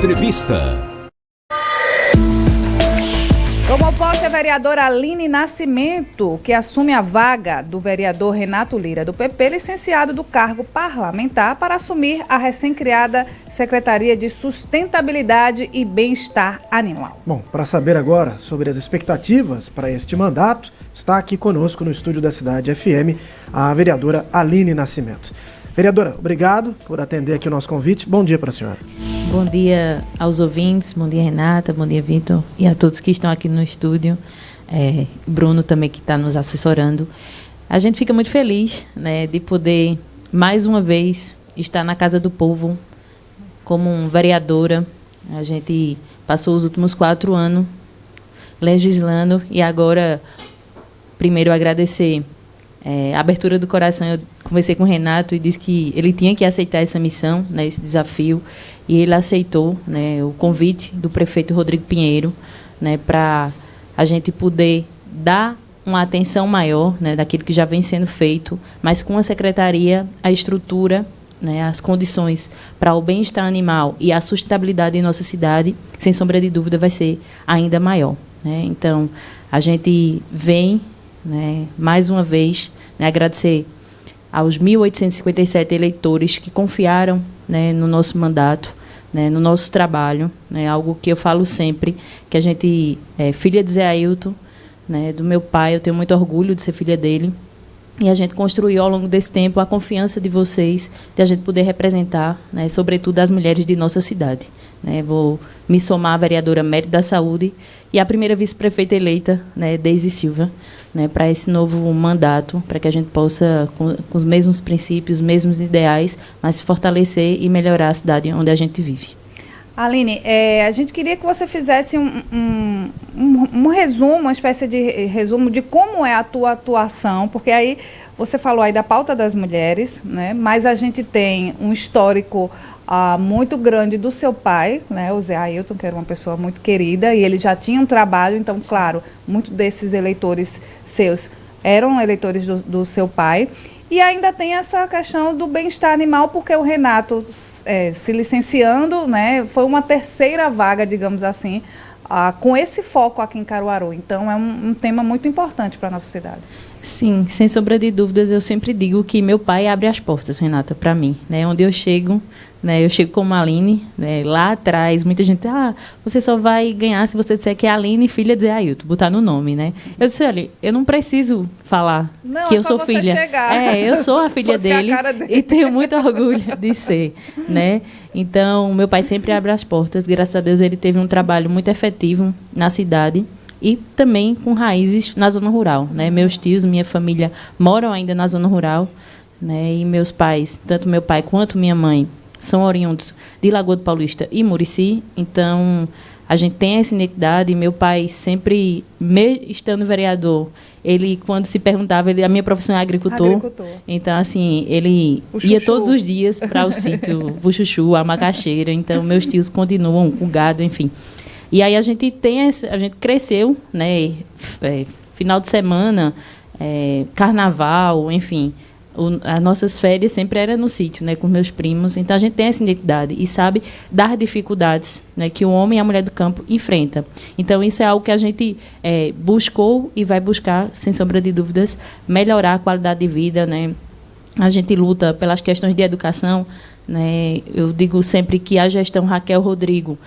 Entrevista. Tomou posse a vereadora Aline Nascimento, que assume a vaga do vereador Renato Lira, do PP, licenciado do cargo parlamentar, para assumir a recém-criada Secretaria de Sustentabilidade e Bem-Estar Animal. Bom, para saber agora sobre as expectativas para este mandato, está aqui conosco no estúdio da Cidade FM a vereadora Aline Nascimento. Vereadora, obrigado por atender aqui o nosso convite. Bom dia para a senhora. Bom dia aos ouvintes, bom dia Renata, bom dia Vitor e a todos que estão aqui no estúdio, Bruno também que está nos assessorando. A gente fica muito feliz, né, de poder mais uma vez estar na Casa do Povo como vereadora. A gente passou os últimos 4 anos legislando e agora, primeiro agradecer a abertura do coração. Eu conversei com o Renato e disse que ele tinha que aceitar essa missão, né, esse desafio, e ele aceitou, né, o convite do prefeito Rodrigo Pinheiro, né, para a gente poder dar uma atenção maior, né, daquilo que já vem sendo feito, mas com a secretaria, a estrutura, né, as condições para o bem-estar animal e a sustentabilidade em nossa cidade, sem sombra de dúvida, vai ser ainda maior, né? Então, a gente vem, né, mais uma vez, né, agradecer aos 1.857 eleitores que confiaram, né, no nosso mandato, né, no nosso trabalho, né, algo que eu falo sempre, que a gente é filha de Zé Ailton, né, do meu pai, eu tenho muito orgulho de ser filha dele, e a gente construiu ao longo desse tempo a confiança de vocês, de a gente poder representar, né, sobretudo as mulheres de nossa cidade. Né, vou me somar à vereadora Mérito da Saúde e à primeira vice-prefeita eleita, né, Deise Silva, né, para esse novo mandato, para que a gente possa, com os mesmos princípios, os mesmos ideais, mas se fortalecer e melhorar a cidade onde a gente vive. Aline, a gente queria que você fizesse um resumo, uma espécie de resumo de como é a tua atuação, porque aí você falou aí da pauta das mulheres, né, mas a gente tem um histórico muito grande do seu pai, né, o Zé Ailton, que era uma pessoa muito querida, e ele já tinha um trabalho, então, claro, muitos desses eleitores seus eram eleitores do seu pai, e ainda tem essa questão do bem-estar animal, porque o Renato, se licenciando, né, foi uma terceira vaga, digamos assim, com esse foco aqui em Caruaru. Então, é um tema muito importante para a nossa cidade. Sim, sem sombra de dúvidas, eu sempre digo que meu pai abre as portas, Renata, para mim, né? Onde eu chego, né? Eu chego como Aline, né? Lá atrás, muita gente, você só vai ganhar se você disser que é Aline, filha de Zé Ailton, botar no nome, né? Eu disse, olha, eu não preciso falar que eu sou filha. Eu sou a filha dele e tenho muito orgulho de ser, né? Então, meu pai sempre abre as portas, graças a Deus ele teve um trabalho muito efetivo na cidade, e também com raízes na zona rural, né? Meus tios, minha família moram ainda na zona rural, né? E meus pais, tanto meu pai quanto minha mãe, são oriundos de Lagoa do Paulista e Murici. Então, a gente tem essa identidade. Meu pai sempre, estando vereador, ele, quando se perguntava, a minha profissão é agricultor. Então, assim, ele ia todos os dias para o sítio, o chuchu, a macaxeira. Então, meus tios continuam com gado, enfim. E aí a gente cresceu, né, final de semana, carnaval, enfim, as nossas férias sempre eram no sítio, né, com meus primos. Então a gente tem essa identidade e sabe das dificuldades, né, que o homem e a mulher do campo enfrentam. Então isso é algo que a gente buscou e vai buscar, sem sombra de dúvidas, melhorar a qualidade de vida, né. A gente luta pelas questões de educação, né? Eu digo sempre que a gestão Raquel Rodrigo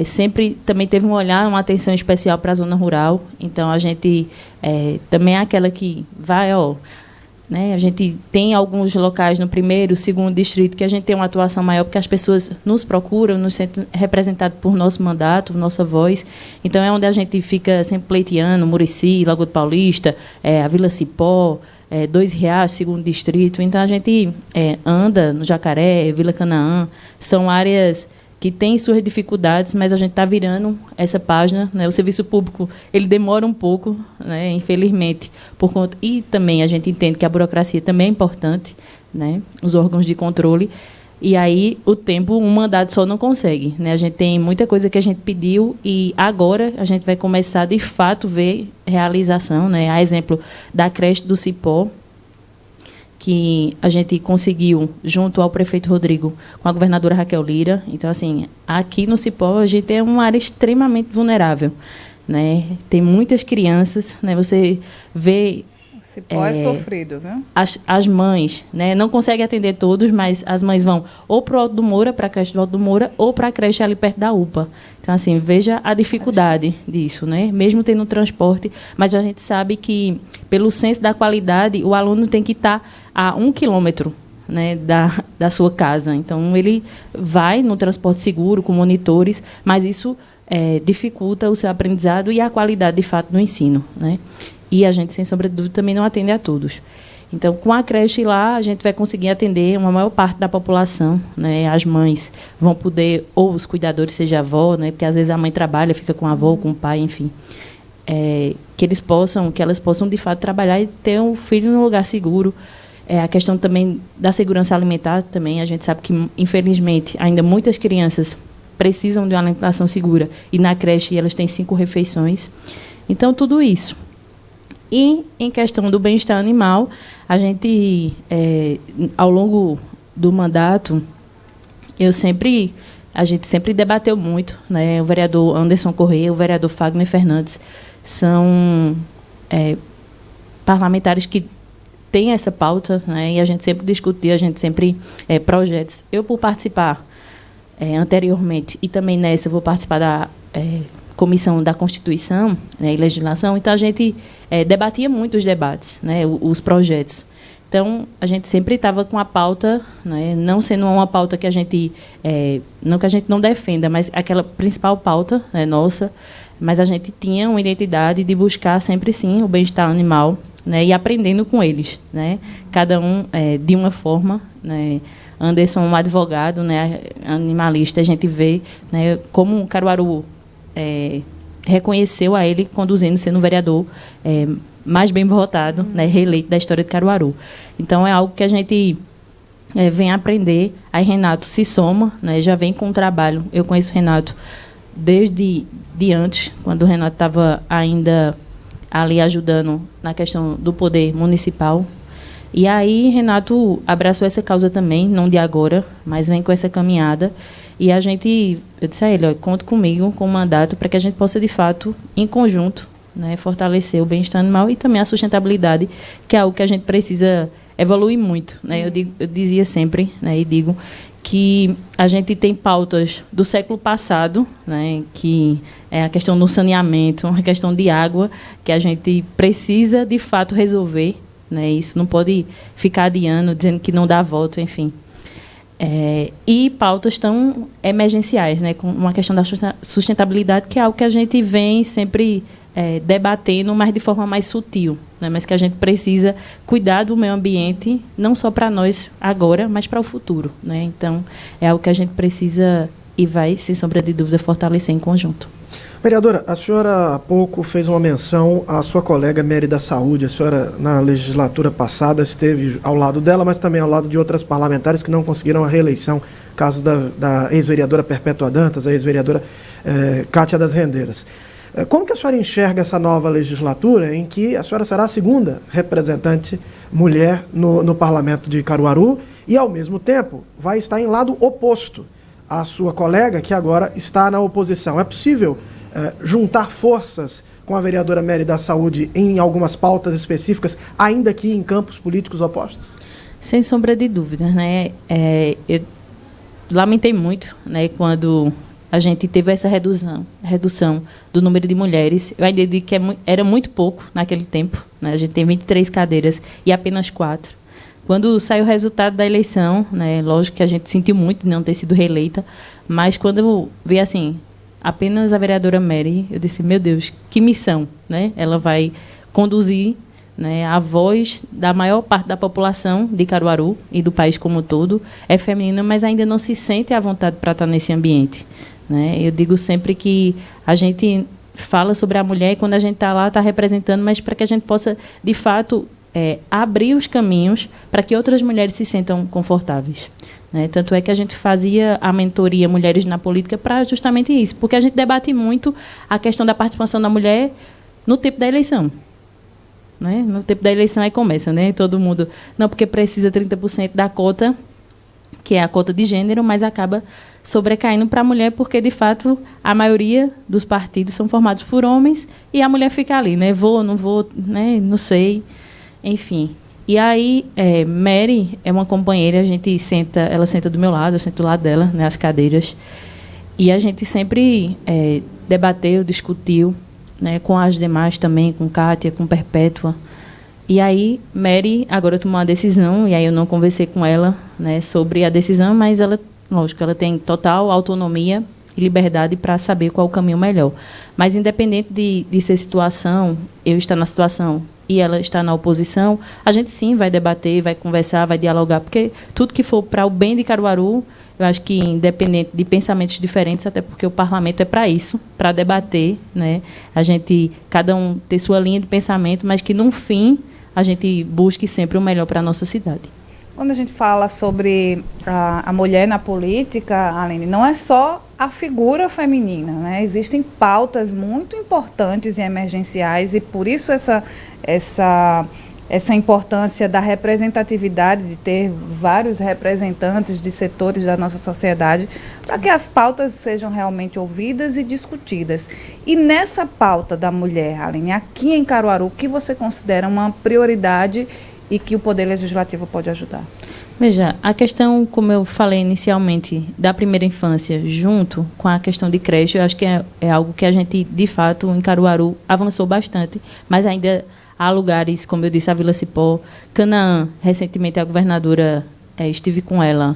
sempre também teve um olhar, uma atenção especial para a zona rural. Então, a gente também é aquela que vai, né? A gente tem alguns locais no 1º, 2º distrito que a gente tem uma atuação maior, porque as pessoas nos procuram, nos sentem representados por nosso mandato, nossa voz. Então, é onde a gente fica sempre pleiteando, Murici, Lagoa do Paulista, a Vila Cipó, 2 Riachos, 2º distrito. Então, a gente anda no Jacaré, Vila Canaã, são áreas que têm suas dificuldades, mas a gente está virando essa página, né? O serviço público ele demora um pouco, né? Infelizmente, por conta, e também a gente entende que a burocracia também é importante, né? Os órgãos de controle. E aí, o tempo, um mandato só não consegue, né? A gente tem muita coisa que a gente pediu e agora a gente vai começar, de fato, ver realização, né? A exemplo da creche do Cipó, que a gente conseguiu, junto ao prefeito Rodrigo, com a governadora Raquel Lira. Então, assim, aqui no Cipó, a gente é uma área extremamente vulnerável, né? Tem muitas crianças, né? Você vê... Cipó é sofrido, viu? As mães, né, não conseguem atender todos, mas as mães vão ou para o Alto do Moura, para a creche do Alto do Moura, ou para a creche ali perto da UPA. Então, assim, veja a dificuldade disso, né? Mesmo tendo transporte, mas a gente sabe que, pelo senso da qualidade, o aluno tem que estar a 1 quilômetro, né, da sua casa. Então, ele vai no transporte seguro, com monitores, mas isso dificulta o seu aprendizado e a qualidade, de fato, do ensino, né? E a gente, sem sombra de dúvida, também não atende a todos. Então, com a creche lá, a gente vai conseguir atender uma maior parte da população, né? As mães vão poder, ou os cuidadores, seja a avó, né? Porque às vezes a mãe trabalha, fica com a avó, com o pai, enfim. Que elas possam, de fato, trabalhar e ter um filho num lugar seguro. A questão também da segurança alimentar também. A gente sabe que, infelizmente, ainda muitas crianças precisam de uma alimentação segura. E na creche elas têm 5 refeições. Então, tudo isso. E, em questão do bem-estar animal, a gente, ao longo do mandato, a gente sempre debateu muito, né? O vereador Anderson Corrêa, o vereador Fagner Fernandes, são parlamentares que têm essa pauta, né? E a gente sempre discutia, a gente sempre projetos. Eu, por participar anteriormente, e também nessa, vou participar da Comissão da Constituição, né, e Legislação, então a gente debatia muito os debates, né, os projetos. Então, a gente sempre estava com a pauta, né, não sendo uma pauta que a gente, não que a gente não defenda, mas aquela principal pauta, né, nossa, mas a gente tinha uma identidade de buscar sempre, sim, o bem-estar animal, né, e aprendendo com eles, né, cada um de uma forma, né. Anderson, um advogado, né, animalista, a gente vê, né, como o Caruaru reconheceu a ele conduzindo, sendo o vereador mais bem votado, né, reeleito da história de Caruaru. Então, é algo que a gente vem aprender. Aí Renato se soma, né, já vem com o trabalho. Eu conheço o Renato desde antes, quando o Renato estava ainda ali ajudando na questão do poder municipal. E aí Renato abraçou essa causa também, não de agora, mas vem com essa caminhada. E eu disse a ele, conta comigo com o mandato para que a gente possa, de fato, em conjunto, né, fortalecer o bem-estar animal e também a sustentabilidade, que é algo que a gente precisa evoluir muito, né? Eu dizia sempre, né, e digo, que a gente tem pautas do século passado, né, que é a questão do saneamento, a questão de água, que a gente precisa, de fato, resolver, né? Isso não pode ficar adiando, dizendo que não dá voto, enfim. E pautas tão emergenciais, né, com uma questão da sustentabilidade, que é algo que a gente vem sempre debatendo, mas de forma mais sutil, né, mas que a gente precisa cuidar do meio ambiente, não só para nós agora, mas para o futuro, né? Então, é algo que a gente precisa e vai, sem sombra de dúvida, fortalecer em conjunto. Vereadora, a senhora há pouco fez uma menção à sua colega Mérida Saúde. A senhora, na legislatura passada, esteve ao lado dela, mas também ao lado de outras parlamentares que não conseguiram a reeleição, caso da ex-vereadora Perpétua Dantas, a ex-vereadora Cátia das Rendeiras. Como que a senhora enxerga essa nova legislatura em que a senhora será a segunda representante mulher no parlamento de Caruaru e, ao mesmo tempo, vai estar em lado oposto à sua colega, que agora está na oposição? É possível juntar forças com a vereadora Mérida Saúde em algumas pautas específicas, ainda que em campos políticos opostos? Sem sombra de dúvida, né? Eu lamentei muito, né, quando a gente teve essa redução do número de mulheres. Eu ainda digo que era muito pouco naquele tempo, né? A gente tem 23 cadeiras e apenas 4. Quando saiu o resultado da eleição, né, lógico que a gente sentiu muito de não ter sido reeleita, mas quando eu vi assim, apenas a vereadora Mary, eu disse, meu Deus, que missão, né? Ela vai conduzir, né, a voz da maior parte da população de Caruaru e do país como um todo, é feminina, mas ainda não se sente à vontade para estar nesse ambiente, né? Eu digo sempre que a gente fala sobre a mulher e quando a gente está lá, está representando, mas para que a gente possa, de fato, abrir os caminhos para que outras mulheres se sintam confortáveis, né? Tanto é que a gente fazia a mentoria Mulheres na Política para justamente isso, porque a gente debate muito a questão da participação da mulher no tempo da eleição. né? No tempo da eleição aí começa, né? Todo mundo, não, porque precisa 30% da cota, que é a cota de gênero, mas acaba sobrecaindo para a mulher, porque, de fato, a maioria dos partidos são formados por homens e a mulher fica ali, né? Vou, não vou, né? Não sei, enfim. E aí, Mary é uma companheira, ela senta do meu lado, eu sento do lado dela, né, as cadeiras, e a gente sempre debateu, discutiu, né, com as demais também, com Kátia, com Perpétua. E aí, Mary agora tomou uma decisão, e aí eu não conversei com ela, né, sobre a decisão, mas ela, lógico, ela tem total autonomia e liberdade para saber qual o caminho melhor. Mas, independente de ser situação, eu estar na situação e ela está na oposição, a gente sim vai debater, vai conversar, vai dialogar, porque tudo que for para o bem de Caruaru, eu acho que independente de pensamentos diferentes, até porque o parlamento é para isso, para debater, né? A gente, cada um ter sua linha de pensamento, mas que no fim a gente busque sempre o melhor para a nossa cidade. Quando a gente fala sobre a mulher na política, Aline, não é só a figura feminina, né? Existem pautas muito importantes e emergenciais, e por isso essa importância da representatividade, de ter vários representantes de setores da nossa sociedade, para que as pautas sejam realmente ouvidas e discutidas. E nessa pauta da mulher, Aline, aqui em Caruaru, o que você considera uma prioridade e que o Poder Legislativo pode ajudar? Veja, a questão, como eu falei inicialmente, da primeira infância, junto com a questão de creche, eu acho que é algo que a gente, de fato, em Caruaru, avançou bastante, mas ainda há lugares, como eu disse, a Vila Cipó, Canaã, recentemente a governadora, estive com ela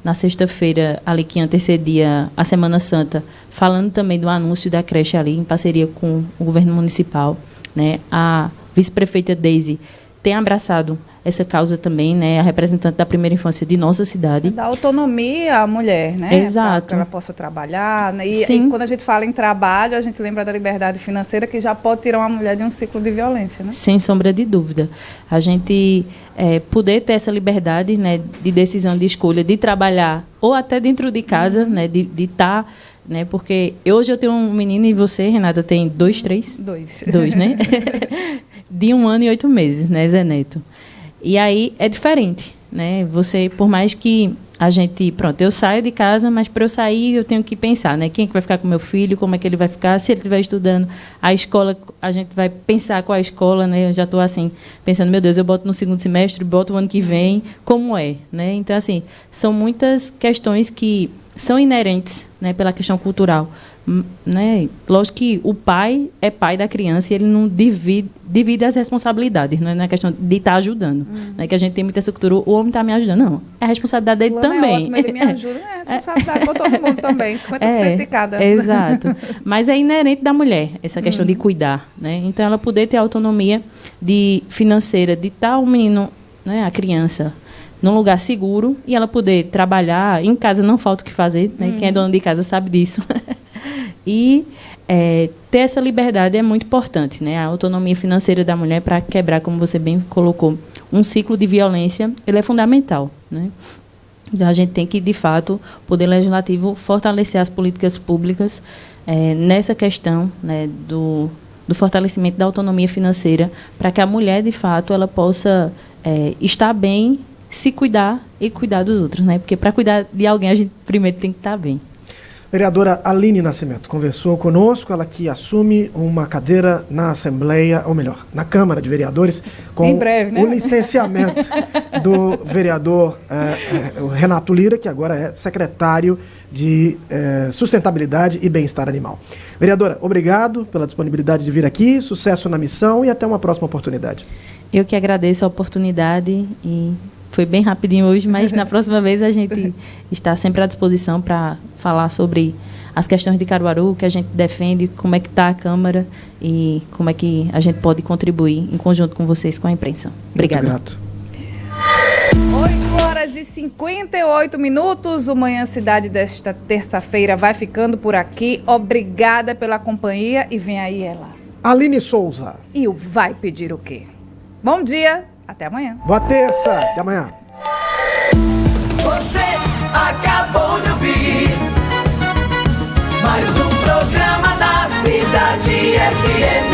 na sexta-feira, ali que antecedia a Semana Santa, falando também do anúncio da creche ali, em parceria com o governo municipal, né? A vice-prefeita Daisy tem abraçado essa causa também, né, a representante da primeira infância de nossa cidade. Dá autonomia à mulher, né? Exato. Para que ela possa trabalhar, né? E quando a gente fala em trabalho, a gente lembra da liberdade financeira, que já pode tirar uma mulher de um ciclo de violência, né? Sem sombra de dúvida. A gente poder ter essa liberdade, né, de decisão, de escolha, de trabalhar, ou até dentro de casa, né, de estar... né, porque hoje eu tenho um menino e você, Renata, tem 2, 3? 2, né? De 1 ano e 8 meses, né, Zé Neto? E aí é diferente, né? Você, por mais que a gente... Pronto, eu saio de casa, mas para eu sair eu tenho que pensar, né? Quem é que vai ficar com meu filho, como é que ele vai ficar, se ele estiver estudando. A escola, a gente vai pensar qual a escola, né? Eu já estou assim, pensando, meu Deus, eu boto no segundo semestre, boto o ano que vem, como é, né? Então, assim, são muitas questões que são inerentes, né, pela questão cultural, né? Lógico que o pai é pai da criança e ele não divide as responsabilidades, não é na questão de estar ajudando, né? Que a gente tem muita essa cultura, o homem está me ajudando, não, é a responsabilidade dele também. É ótimo, ele me ajuda, é a responsabilidade para todo mundo também, 50% de cada. Exato, mas é inerente da mulher essa questão de cuidar, né? Então ela poder ter autonomia financeira, de estar o menino, né, a criança, num lugar seguro, e ela poder trabalhar. Em casa não falta o que fazer, né? Quem é dona de casa sabe disso. E ter essa liberdade é muito importante, né? A autonomia financeira da mulher para quebrar, como você bem colocou, um ciclo de violência, ele é fundamental, né? Então, a gente tem que, de fato, o Poder Legislativo fortalecer as políticas públicas nessa questão, né, do fortalecimento da autonomia financeira, para que a mulher, de fato, ela possa estar bem, se cuidar e cuidar dos outros, né? Porque para cuidar de alguém, a gente primeiro tem que estar bem. Vereadora Aline Nascimento conversou conosco, ela que assume uma cadeira na Assembleia, ou melhor, na Câmara de Vereadores, com em breve, né? O licenciamento do vereador Renato Lira, que agora é secretário de Sustentabilidade e Bem-Estar Animal. Vereadora, obrigado pela disponibilidade de vir aqui, sucesso na missão e até uma próxima oportunidade. Eu que agradeço a oportunidade e foi bem rapidinho hoje, mas na próxima vez a gente está sempre à disposição para falar sobre as questões de Caruaru, que a gente defende, como é que está a Câmara e como é que a gente pode contribuir em conjunto com vocês, com a imprensa. Obrigada. Muito grato. 8h58, o Manhã Cidade desta terça-feira vai ficando por aqui. Obrigada pela companhia e vem aí ela. Aline Souza. E o Vai Pedir o Quê? Bom dia, até amanhã. Boa terça, até amanhã. Você acabou de ouvir mais um programa da Cidade FM.